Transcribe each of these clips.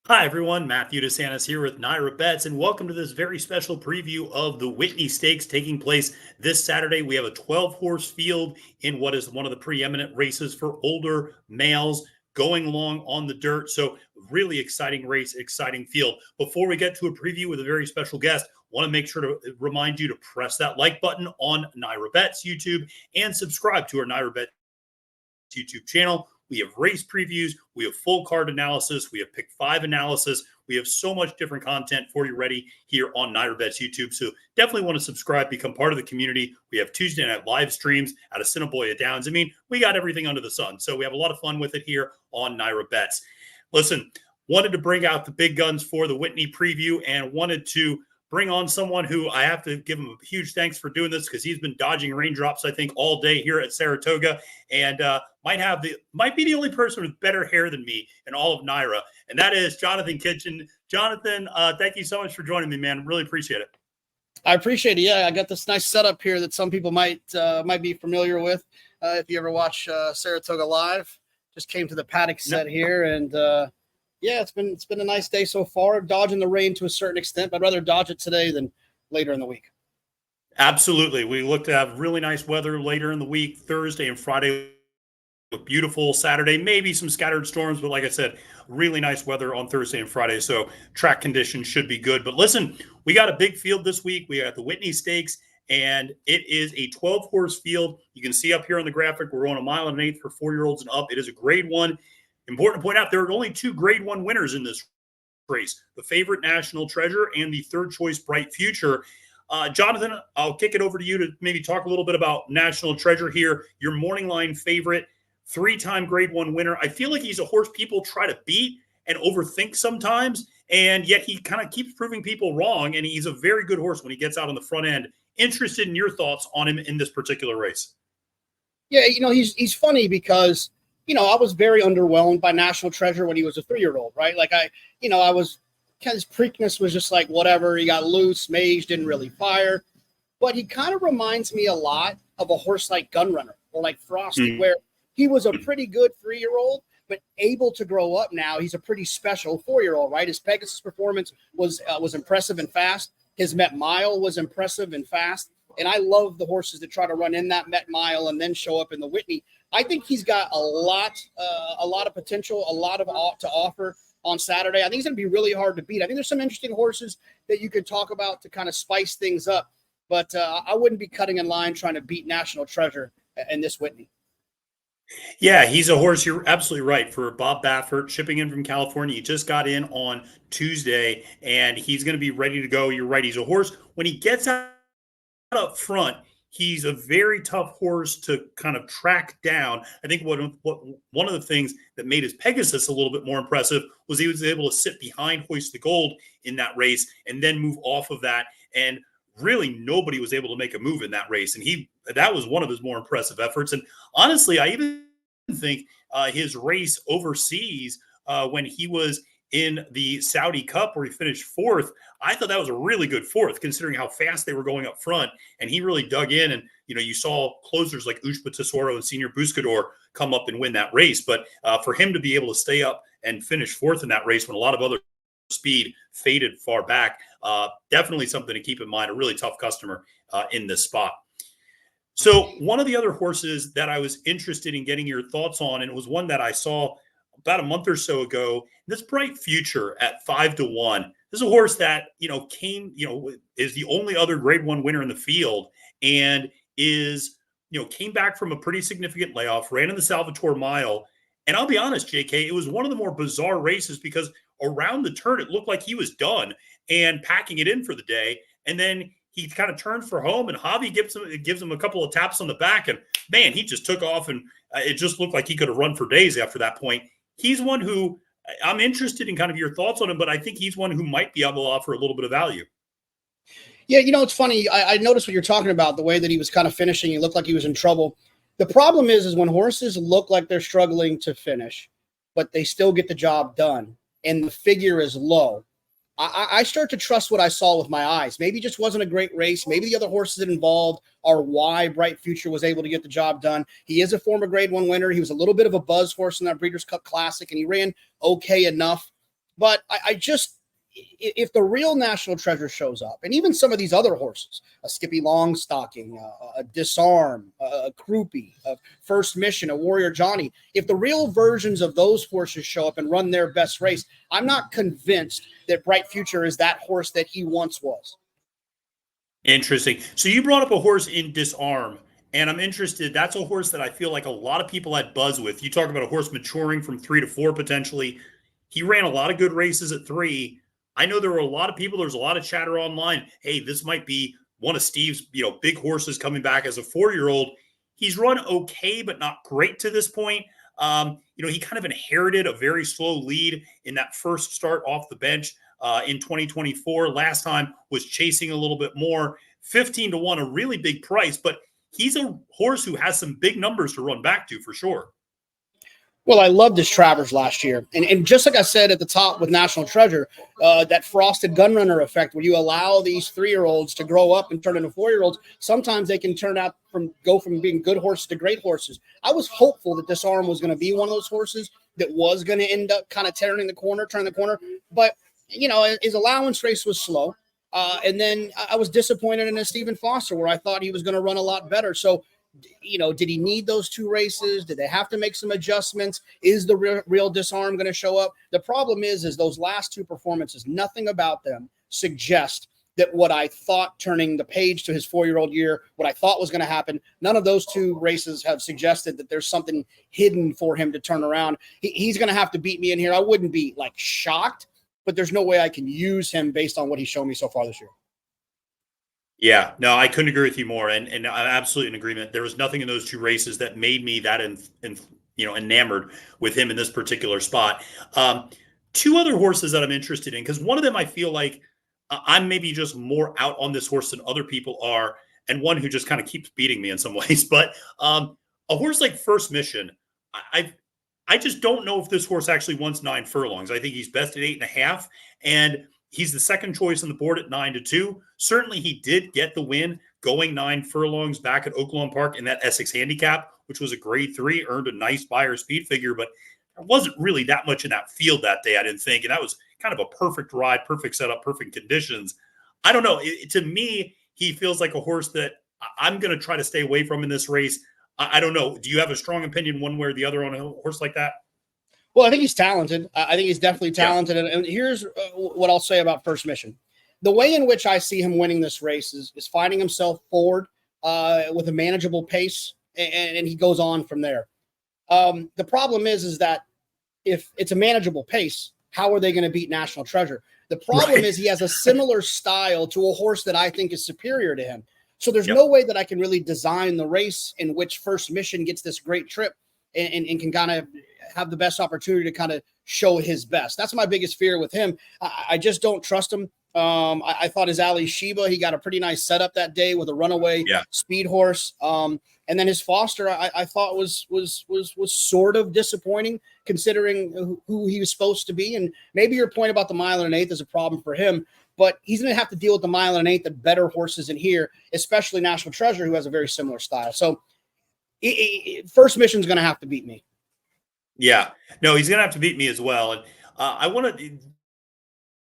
Hi, everyone. Matthew DeSantis here with NYRA Bets, and welcome to this very special preview of the Whitney Stakes taking place this Saturday. We have a 12-horse field in what is one of the preeminent races for older males going along on the dirt. So, really exciting race, exciting field. Before we get to a preview with a very special guest, want to make sure to remind you to press that like button on NYRA Bets YouTube and subscribe to our NYRA Bets YouTube channel. We have race previews. We have full card analysis. We have pick five analysis. We have so much different content for you ready here on NYRA Bets YouTube. So definitely want to subscribe, become part of the community. We have Tuesday night live streams out of Assiniboia Downs. I mean, we got everything under the sun. So we have a lot of fun with it here on NYRA Bets. Listen, wanted to bring out the big guns for the Whitney preview and wanted to bring on someone who I have to give him a huge thanks for doing this because he's been dodging raindrops, I think, all day here at Saratoga, and might be the only person with better hair than me in all of NYRA, and that is Jonathon Kinchen. Jonathon, thank you so much for joining me, man. Really appreciate it. I appreciate it. Yeah, I got this nice setup here that some people might be familiar with. If you ever watch Saratoga Live, just came to the paddock set here, and yeah, it's been a nice day so far. Dodging the rain to a certain extent, but I'd rather dodge it today than later in the week. Absolutely. We look to have really nice weather later in the week. Thursday and Friday look beautiful. Saturday, maybe some scattered storms, but like I said, really nice weather on Thursday and Friday. So track conditions should be good. But listen, we got a big field this week. We got the Whitney Stakes, and it is a 12-horse field. You can see up here on the graphic, we're on 1 1/8 miles for 4-year-olds and up. It is a grade one. Important to point out, there are only 2 grade one winners in this race, the favorite National Treasure and the third choice Bright Future. Jonathon, I'll kick it over to you to maybe talk a little bit about National Treasure here, your morning line favorite, 3-time grade one winner. I feel like he's a horse people try to beat and overthink sometimes, and yet he kind of keeps proving people wrong, and he's a very good horse when he gets out on the front end. Interested in your thoughts on him in this particular race. Yeah, he's funny because I was very underwhelmed by National Treasure when he was a 3-year-old, right? Like I was kind of, his Preakness was just like whatever. He got loose, Mage didn't really fire, but he kind of reminds me a lot of a horse like Gunrunner or like Frosty, where he was a pretty good 3-year-old, but able to grow up now. He's a pretty special 4-year-old, right? His Pegasus performance was impressive and fast. His Met Mile was impressive and fast. And I love the horses that try to run in that Met Mile and then show up in the Whitney. I think he's got a lot of potential, a lot to offer on Saturday. I think he's going to be really hard to beat. I think there's some interesting horses that you could talk about to kind of spice things up, but I wouldn't be cutting in line trying to beat National Treasure in this Whitney. Yeah, he's a horse. You're absolutely right. For Bob Baffert, shipping in from California, he just got in on Tuesday, and he's going to be ready to go. You're right. He's a horse. When he gets out up front, he's a very tough horse to kind of track down. I think one of the things that made his Pegasus a little bit more impressive was he was able to sit behind Hoist the Gold in that race and then move off of that. And really nobody was able to make a move in that race. And that was one of his more impressive efforts. And honestly, I even think his race overseas when he was in the Saudi Cup where he finished 4th, I thought that was a really good 4th considering how fast they were going up front. And he really dug in. And, you saw closers like Ushba Tesoro and Senior Buscador come up and win that race. But for him to be able to stay up and finish 4th in that race when a lot of other speed faded far back, definitely something to keep in mind, a really tough customer in this spot. So one of the other horses that I was interested in getting your thoughts on, and it was one that I saw about a month or so ago, this Bright Future at 5-1. This is a horse that, is the only other grade one winner in the field and came back from a pretty significant layoff, ran in the Salvatore Mile. And I'll be honest, JK, it was one of the more bizarre races because around the turn, it looked like he was done and packing it in for the day. And then he kind of turns for home, and Javi gives him a couple of taps on the back. And, man, he just took off, and it just looked like he could have run for days after that point. He's one who I'm interested in kind of your thoughts on him, but I think he's one who might be able to offer a little bit of value. Yeah, it's funny. I noticed what you're talking about, the way that he was kind of finishing. He looked like he was in trouble. The problem is when horses look like they're struggling to finish, but they still get the job done, and the figure is low, I start to trust what I saw with my eyes. Maybe it just wasn't a great race. Maybe the other horses involved are why Bright Future was able to get the job done. He is a former grade one winner. He was a little bit of a buzz horse in that Breeders' Cup Classic, and he ran okay enough. But if the real National Treasure shows up, and even some of these other horses, a Skippylongstocking, a Disarm, a Crupi, a First Mission, a Warrior Johny, if the real versions of those horses show up and run their best race, I'm not convinced that Bright Future is that horse that he once was. Interesting. So you brought up a horse in Disarm, and I'm interested. That's a horse that I feel like a lot of people had buzz with. You talk about a horse maturing from 3 to 4 potentially. He ran a lot of good races at 3. I know there were a lot of people, there's a lot of chatter online. Hey, this might be one of Steve's, big horses coming back as a 4-year-old. He's run okay, but not great to this point. He kind of inherited a very slow lead in that first start off the bench in 2024. Last time was chasing a little bit more. 15-1, a really big price, but he's a horse who has some big numbers to run back to for sure. Well, I loved his Travers last year. And just like I said at the top with National Treasure, that frosted gunrunner effect, where you allow these 3-year-olds to grow up and turn into 4-year-olds, sometimes they can go from being good horses to great horses. I was hopeful that Disarm was going to be one of those horses that was going to end up kind of turning the corner. But, his allowance race was slow. And then I was disappointed in a Stephen Foster, where I thought he was going to run a lot better. So, did he need those 2 races? Did they have to make some adjustments? Is the real Disarm going to show up? The problem is those last 2 performances, nothing about them suggest that what I thought turning the page to his 4-year-old year, what I thought was going to happen, none of those 2 races have suggested that there's something hidden for him to turn around. He's going to have to beat me in here. I wouldn't be shocked, but there's no way I can use him based on what he's shown me so far this year. Yeah, no, I couldn't agree with you more, and I'm absolutely in agreement. There was nothing in those 2 races that made me that enamored with him in this particular spot. 2 other horses that I'm interested in, because one of them I feel like I'm maybe just more out on this horse than other people are, and one who just kind of keeps beating me in some ways. But a horse like First Mission, I just don't know if this horse actually wants 9 furlongs. I think he's best at 8.5, and he's the second choice on the board at 9-2. Certainly, he did get the win going 9 furlongs back at Oaklawn Park in that Essex handicap, which was a grade 3, earned a nice buyer speed figure, but there wasn't really that much in that field that day, I didn't think. And that was kind of a perfect ride, perfect setup, perfect conditions. I don't know. To me, he feels like a horse that I'm going to try to stay away from in this race. I don't know. Do you have a strong opinion one way or the other on a horse like that? Well, I think he's talented. I think he's definitely talented. Yeah. And here's what I'll say about First Mission. The way in which I see him winning this race is finding himself forward with a manageable pace, and he goes on from there. The problem is that if it's a manageable pace, how are they going to beat National Treasure? The problem is he has a similar style to a horse that I think is superior to him. So there's no way that I can really design the race in which First Mission gets this great trip and can kind of have the best opportunity to kind of show his best. That's my biggest fear with him. I just don't trust him. I thought his Ali Sheba, he got a pretty nice setup that day with a runaway speed horse. And then his Foster, I thought was sort of disappointing considering who he was supposed to be. And maybe your point about the 1 1/8 is a problem for him, but he's going to have to deal with the 1 1/8 that better horses in here, especially National Treasure, who has a very similar style. So First Mission's going to have to beat me. Yeah, no, he's going to have to beat me as well. And I want to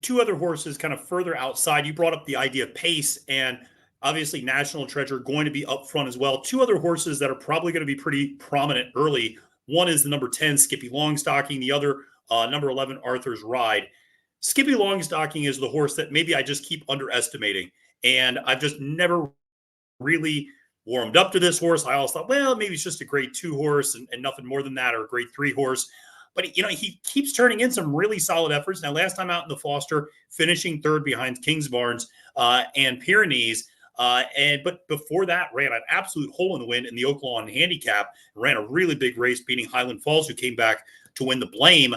2 other horses kind of further outside. You brought up the idea of pace, and obviously National Treasure going to be up front as well. 2 other horses that are probably going to be pretty prominent early. One is the number 10, Skippylongstocking. The other, number 11, Arthur's Ride. Skippylongstocking is the horse that maybe I just keep underestimating, and I've just never really warmed up to this horse. I always thought, well, maybe it's just a grade 2 horse and nothing more than that, or a grade 3 horse. But, he keeps turning in some really solid efforts. Now, last time out in the Foster, finishing 3rd behind Kingsbarns and Pyrenees. But before that, ran an absolute hole in the wind in the Oaklawn handicap, ran a really big race, beating Highland Falls, who came back to win the Blame.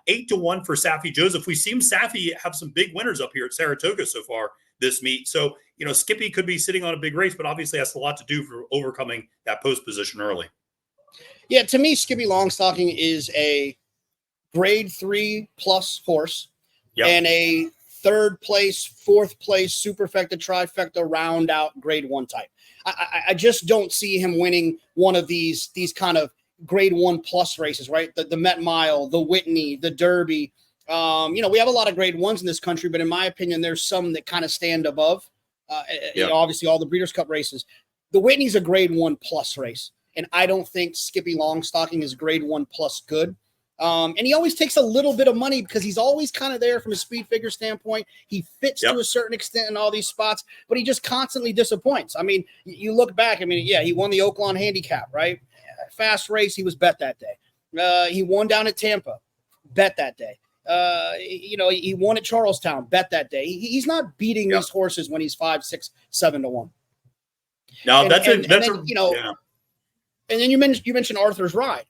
8-1 for Saffie Joseph. We've seen Saffie have some big winners up here at Saratoga so far this meet. So, Skippy could be sitting on a big race, but obviously has a lot to do for overcoming that post position early. Yeah, to me, Skippylongstocking is a grade 3 plus horse and a 3rd place, 4th place, superfecta, trifecta, round out grade 1 type. I just don't see him winning one of these kind of grade 1 plus races, right? The Met Mile, the Whitney, the Derby. We have a lot of grade ones in this country, but in my opinion, there's some that kind of stand above. Obviously all the Breeders' Cup races. The Whitney's a grade 1+ race, and I don't think Skippylongstocking is grade 1+ good. And he always takes a little bit of money because he's always kind of there from a speed figure standpoint. He fits to a certain extent in all these spots, but he just constantly disappoints. I mean, you look back, he won the Oaklawn handicap, right? Fast race, he was bet that day. He won down at Tampa, bet that day. He won at Charlestown, bet that day. He's not beating these horses when he's 5, 6, 7 to 1. No, and then you mentioned Arthur's Ride.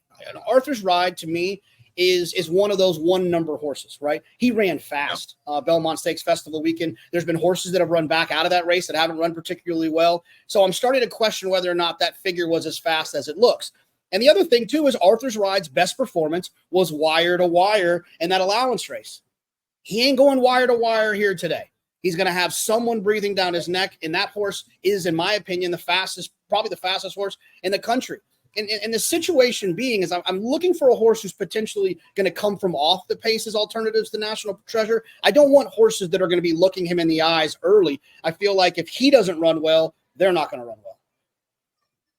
Arthur's Ride to me is one of those 1-number horses, right? He ran fast. Belmont Stakes Festival weekend. There's been horses that have run back out of that race that haven't run particularly well. So I'm starting to question whether or not that figure was as fast as it looks. And the other thing too is Arthur's Ride's best performance was wire to wire in that allowance race. He ain't going wire to wire here today. He's going to have someone breathing down his neck, and that horse is, in my opinion, probably the fastest horse in the country. And the situation being is I'm looking for a horse who's potentially going to come from off the pace as alternatives to National Treasure. I don't want horses that are going to be looking him in the eyes early. I feel like if he doesn't run well, they're not going to run well.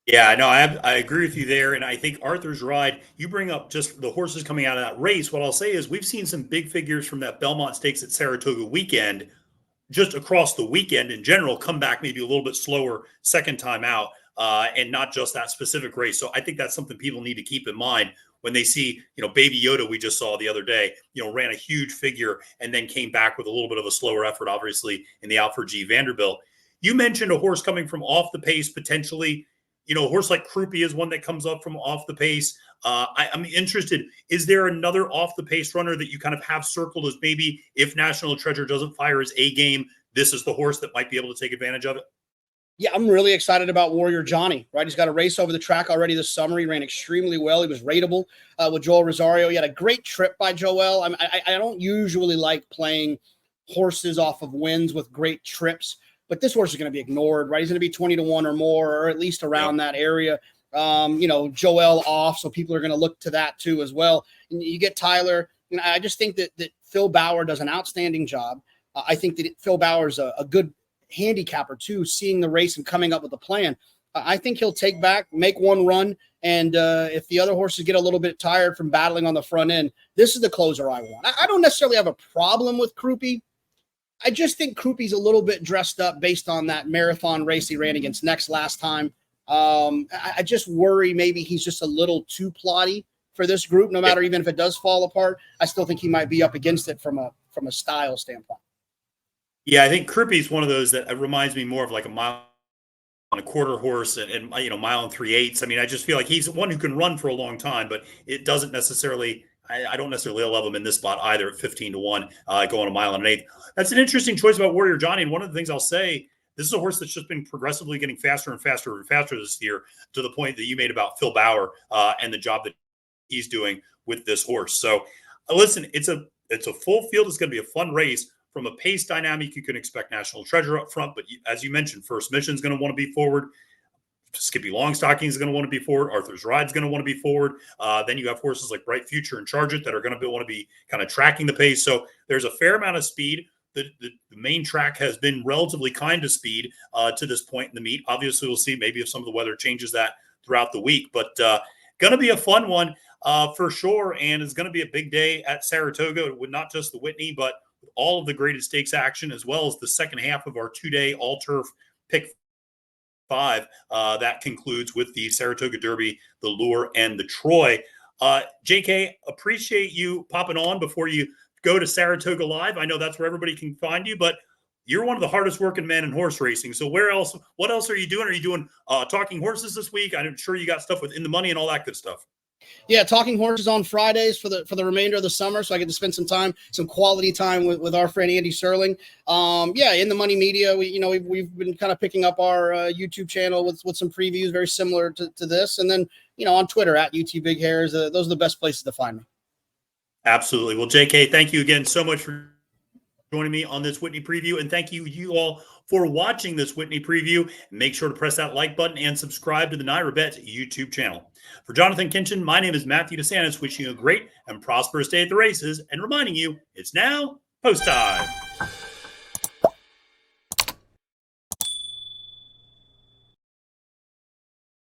Yeah, no, I agree with you there. And I think Arthur's Ride, you bring up just the horses coming out of that race. What I'll say is we've seen some big figures from that Belmont Stakes at Saratoga weekend, just across the weekend in general, come back maybe a little bit slower second time out, and not just that specific race. So I think that's something people need to keep in mind when they see, Baby Yoda, we just saw the other day, ran a huge figure and then came back with a little bit of a slower effort, obviously, in the Alfred G. Vanderbilt. You mentioned a horse coming from off the pace potentially. A horse like Crupi is one that comes up from off the pace. I'm interested. Is there another off the pace runner that you kind of have circled as maybe if National Treasure doesn't fire his A game, this is the horse that might be able to take advantage of it? Yeah, I'm really excited about Warrior Johny, right? He's got a race over the track already this summer. He ran extremely well. He was rateable with Joel Rosario. He had a great trip by Joel. I don't usually like playing horses off of wins with great trips, but this horse is going to be ignored, right? He's going to be 20 to 1 or more, or at least around that area. Joel off, so people are going to look to that too as well. And you get Tyler. I just think that Phil Bauer does an outstanding job. I think that Phil Bauer's a good handicapper too, seeing the race and coming up with a plan. I think he'll take back, make one run, and if the other horses get a little bit tired from battling on the front end, this is the closer I want. I don't necessarily have a problem with Crupi. I just think Crupi's a little bit dressed up based on that marathon race he ran against Next last time. I just worry maybe he's just a little too plotty for this group. No matter even if it does fall apart, I still think he might be up against it from a style standpoint. Yeah, I think Crupi is one of those that reminds me more of like a mile and a quarter horse and mile and 3/8. I just feel like he's one who can run for a long time, but it doesn't necessarily. I don't necessarily love him in this spot either at 15 to 1, going a mile and 1/8. That's an interesting choice about Warrior Johny. And one of the things I'll say, this is a horse that's just been progressively getting faster and faster and faster this year, to the point that you made about Phil Bauer and the job that he's doing with this horse. So listen, it's a full field. It's going to be a fun race. From a pace dynamic, you can expect National Treasure up front, but as you mentioned, First Mission is going to want to be forward. Skippylongstocking is going to want to be forward. Arthur's Ride is going to want to be forward. Then you have horses like Bright Future and Charge It that are going to want to be kind of tracking the pace. So there's a fair amount of speed. The main track has been relatively kind to speed to this point in the meet. Obviously, we'll see maybe if some of the weather changes that throughout the week, but going to be a fun one for sure. And it's going to be a big day at Saratoga with not just the Whitney, but all of the graded stakes action, as well as the second half of our 2-day all-turf pick 5 that concludes with the Saratoga Derby, the Lure, and the Troy. JK, appreciate you popping on before you go to Saratoga Live. I know that's where everybody can find you, but you're one of the hardest working men in horse racing. So what else are you doing? Are you doing Talking Horses this week? I'm sure you got stuff with In the Money and all that good stuff. Yeah, Talking Horses on Fridays for the remainder of the summer, so I get to spend some quality time with our friend Andy Serling. In the Money Media, we've been kind of picking up our YouTube channel with some previews very similar to this, and then on Twitter at UT Big Hairs. Those are the best places to find me. Absolutely. Well, JK, thank you again so much for joining me on this Whitney preview, and thank you all for watching this Whitney preview. And make sure to press that like button and subscribe to the NYRA Bets YouTube channel. For Jonathon Kinchen, my name is Matthew DeSantis, wishing you a great and prosperous day at the races and reminding you it's now post time.